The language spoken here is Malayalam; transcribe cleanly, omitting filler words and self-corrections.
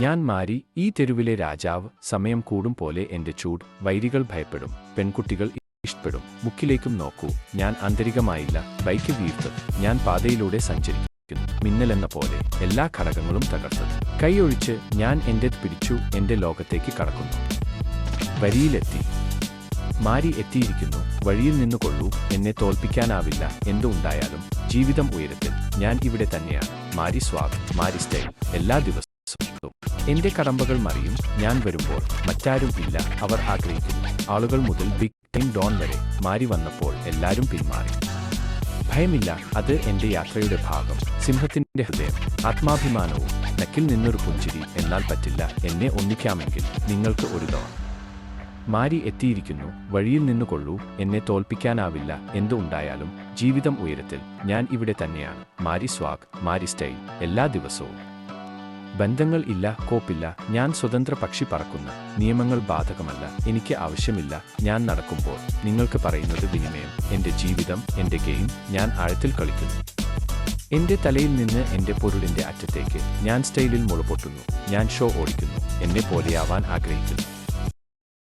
ഞാൻ മാരി, ഈ തെരുവിലെ രാജാവ്. സമയം കൂടും പോലെ എന്റെ ചൂട്. വൈരികൾ ഭയപ്പെടും, പെൺകുട്ടികൾ ഇഷ്ടപ്പെടും. മുക്കിലേക്കും നോക്കൂ, ഞാൻ ആന്തരികമായില്ല, ബൈക്ക് വീർത്ത്. ഞാൻ പാതയിലൂടെ സഞ്ചരിക്കുന്നു, മിന്നലെന്ന പോലെ, എല്ലാ ഘടകങ്ങളും തകർത്തത്. കൈയൊഴിച്ച് ഞാൻ എന്റേത് പിടിച്ചു, എന്റെ ലോകത്തേക്ക് കടക്കുന്നു. വരിയിലെത്തി. മാരി എത്തിയിരിക്കുന്നു. വഴിയിൽ നിന്നുകൊള്ളൂ, എന്നെ തോൽപ്പിക്കാനാവില്ല. എന്തു ഉണ്ടായാലും ജീവിതം ഉയരത്തിൽ. ഞാൻ ഇവിടെ തന്നെയാണ്. മാരി സ്വാഗ്, മാരി സ്റ്റൈൽ. എല്ലാ ദിവസവും എന്റെ കടമ്പകൾ മറിയും. ഞാൻ വരുമ്പോൾ മറ്റാരും ഇല്ല, അവർ ആഗ്രഹിക്കുന്നു. ആളുകൾ മുതൽ ബിഗ് ടൈം ഡോൺ വരെ. മാരി വന്നപ്പോൾ എല്ലാരും പിന്മാറി. ഭയമില്ല, അത് എന്റെ യാത്രയുടെ ഭാഗം. സിംഹത്തിന്റെ ഹൃദയം, ആത്മാഭിമാനവും. നക്കിൽ നിന്നൊരു പുഞ്ചിരി. എന്നാൽ പറ്റില്ല, എന്നെ ഒന്നിക്കാമെങ്കിൽ നിങ്ങൾക്ക് ഒരു ഡോൺ. മാരി എത്തിയിരിക്കുന്നു. വഴിയിൽ നിന്നുകൊള്ളൂ, എന്നെ തോൽപ്പിക്കാനാവില്ല. എന്തു ഉണ്ടായാലും ജീവിതം ഉയരത്തിൽ. ഞാൻ ഇവിടെ തന്നെയാണ്. മാരി സ്വാഗ്, മാരി സ്റ്റൈൽ. എല്ലാ ദിവസവും. ബന്ധങ്ങൾ ഇല്ല, കോപ്പില്ല. ഞാൻ സ്വതന്ത്ര പക്ഷി പറക്കുന്ന. നിയമങ്ങൾ ബാധകമല്ല, എനിക്ക് ആവശ്യമില്ല. ഞാൻ നടക്കുമ്പോൾ നിങ്ങൾക്ക് പറയുന്നത് വിനിമയം. എന്റെ ജീവിതം, എന്റെ ഗെയിം. ഞാൻ ആഴത്തിൽ കളിക്കുന്നു. എന്റെ തലയിൽ നിന്ന് എന്റെ പൊരുളിന്റെ അറ്റത്തേക്ക്. ഞാൻ സ്റ്റൈലിൽ മുളപൊട്ടുന്നു. ഞാൻ ഷോ ഓടിക്കുന്നു. എന്നെ പോലെയാവാൻ ആഗ്രഹിക്കുന്നു.